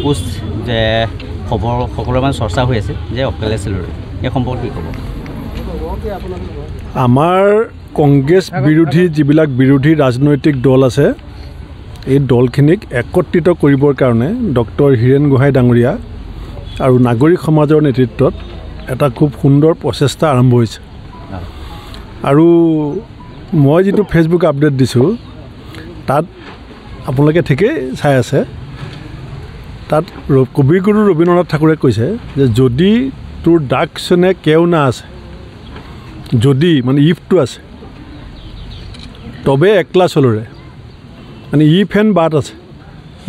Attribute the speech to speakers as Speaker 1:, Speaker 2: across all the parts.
Speaker 1: post যে খবৰ সকলোৰে মানে চৰ্চা হৈ আছে যে অকলে আছিল এই সম্পৰ্কে কি ক'ব
Speaker 2: আমাৰ কংগ্ৰেছ বিৰোধী যিবিলাক বিৰোধী ৰাজনৈতিক দল আছে এই দলখিনিক একত্ৰিত কৰিবৰ কাৰণে ডক্টৰ হীৰেণ গোহাঁই ডাঙৰীয়া আৰু নাগৰিক সমাজৰ নেতৃত্বত এটা খুব সুন্দৰ প্ৰচেষ্টা আৰম্ভ হৈছে আৰু মই যিটো ফেচবুক আপডেট দিছোঁ তাত আপোনালোকে ঠিকেই চাই আছে তাত কবিগুৰু ৰবীন্দ্ৰনাথ ঠাকুৰে কৈছে যে যদি তোৰ ডাকচনে কেওনা আছে যদি মানে ইফটো আছে তবে একলা চলৰে মানে ইফ এণ্ড বাট আছে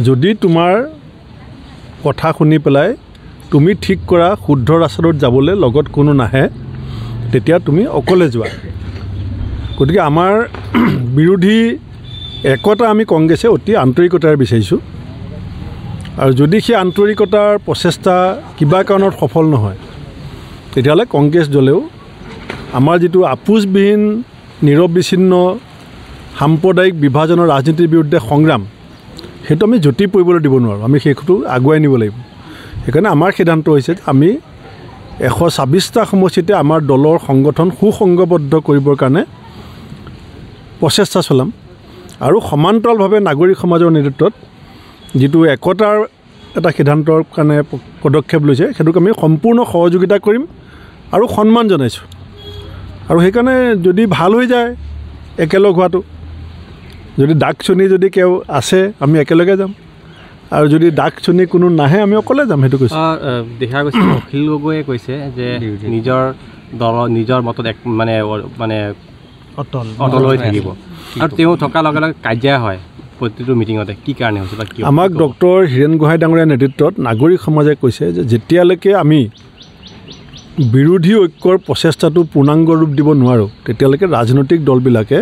Speaker 2: যদি তোমাৰ কথা শুনি পেলাই তুমি ঠিক কৰা শুদ্ধ ৰাস্তাত যাবলৈ লগত কোনো নাহে তেতিয়া তুমি অকলে যোৱা গতিকে আমাৰ বিৰোধী একতা আমি কংগ্ৰেছে অতি আন্তৰিকতাৰে বিচাৰিছোঁ আৰু যদি সেই আন্তৰিকতাৰ প্ৰচেষ্টা কিবা কাৰণত সফল নহয় তেতিয়াহ'লে কংগ্ৰেছ দলেও আমাৰ যিটো আপোচবিহীন নিৰবিচ্ছিন্ন সাম্প্ৰদায়িক বিভাজনৰ ৰাজনীতিৰ বিৰুদ্ধে সংগ্ৰাম সেইটো আমি জ্যোতি পৰিবলৈ দিব নোৱাৰোঁ আমি সেইটো আগুৱাই নিব লাগিব সেইকাৰণে আমাৰ সিদ্ধান্ত হৈছে আমি 126টা সমষ্টিতে আমাৰ দলৰ সংগঠন সুসংগবদ্ধ কৰিবৰ কাৰণে প্ৰচেষ্টা চলাম আৰু সমান্তৰালভাৱে নাগৰিক সমাজৰ নেতৃত্বত যিটো একতাৰ এটা সিদ্ধান্তৰ কাৰণে পদক্ষেপ লৈছে সেইটোক আমি সম্পূৰ্ণ সহযোগিতা কৰিম আৰু সন্মান জনাইছোঁ আৰু সেইকাৰণে যদি ভাল হৈ যায় একেলগ হোৱাটো যদি ডাকচনি যদি কেউ আছে আমি একেলগে যাম আৰু যদি ডাকচনি কোনো নাহে আমি অকলে যাম সেইটো কৈছোঁ
Speaker 3: দেখা গৈছে অখিল গগৈয়ে কৈছে যে নিজৰ দলৰ নিজৰ মতত মানে মানে অটল হৈ থাকিব আৰু তেওঁ থকাৰ লগে লগে কাজিয়া হয় প্ৰতিটো মিটিঙতে কি কাৰণে হৈছে বা কি
Speaker 2: আমাক ডক্টৰ হীৰেণ গোহাঁই ডাঙৰীয়াৰ নেতৃত্বত নাগৰিক সমাজে কৈছে যে যেতিয়ালৈকে আমি বিৰোধী ঐক্যৰ প্ৰচেষ্টাটো পূৰ্ণাংগ ৰূপ দিব নোৱাৰোঁ তেতিয়ালৈকে ৰাজনৈতিক দলবিলাকে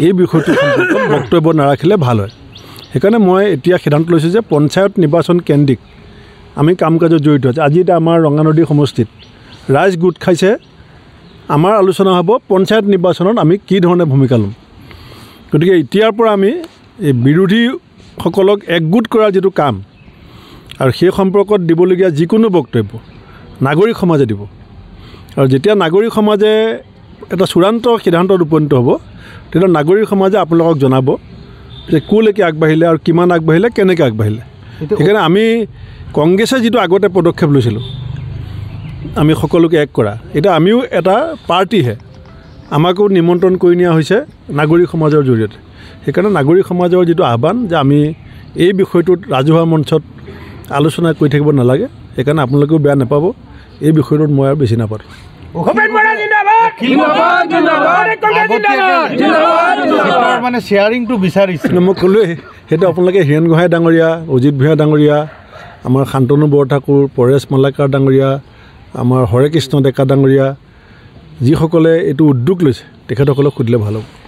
Speaker 2: এই বিষয়টো সম্পৰ্কত বক্তব্য নাৰাখিলে ভাল হয় সেইকাৰণে মই এতিয়া সিদ্ধান্ত লৈছোঁ যে পঞ্চায়ত নিৰ্বাচন কেন্দ্ৰিক আমি কাম কাজত জড়িত আছোঁ আজি এতিয়া আমাৰ ৰঙানদী সমষ্টিত ৰাইজ গোট খাইছে আমাৰ আলোচনা হ'ব পঞ্চায়ত নিৰ্বাচনত আমি কি ধৰণে ভূমিকা ল'ম গতিকে এতিয়াৰ পৰা আমি এই বিৰোধীসকলক একগোট কৰাৰ যিটো কাম আৰু সেই সম্পৰ্কত দিবলগীয়া যিকোনো বক্তব্য নাগৰিক সমাজে দিব আৰু যেতিয়া নাগৰিক সমাজে এটা চূড়ান্ত সিদ্ধান্তত উপনীত হ'ব তেতিয়া নাগৰিক সমাজে আপোনালোকক জনাব যে ক'লৈকে আগবাঢ়িলে আৰু কিমান আগবাঢ়িলে কেনেকৈ আগবাঢ়িলে সেইকাৰণে আমি কংগ্ৰেছে যিটো আগতে পদক্ষেপ লৈছিলোঁ আমি সকলোকে এক কৰা এতিয়া আমিও এটা পাৰ্টিহে আমাকো নিমন্ত্ৰণ কৰি নিয়া হৈছে নাগৰিক সমাজৰ জৰিয়তে সেইকাৰণে নাগৰিক সমাজৰ যিটো আহ্বান যে আমি এই বিষয়টোত ৰাজহুৱা মঞ্চত আলোচনা কৰি থাকিব নালাগে সেইকাৰণে আপোনালোকেও বেয়া নাপাব এই বিষয়টোত মই আৰু বেছি নাপাতোঁ
Speaker 4: মানে শ্বেয়াৰিংটো বিচাৰিছে
Speaker 2: মই ক'লোৱেই সেইটো আপোনালোকে হীৰেণ গোহাঁই ডাঙৰীয়া অজিত ভূঞা ডাঙৰীয়া আমাৰ শান্তনু বৰঠাকুৰ পৰেশ মালাকাৰ ডাঙৰীয়া আমাৰ হৰে কৃষ্ণ ডেকা ডাঙৰীয়া যিসকলে এইটো উদ্যোগ লৈছে তেখেতসকলক সুধিলে ভাল হ'ব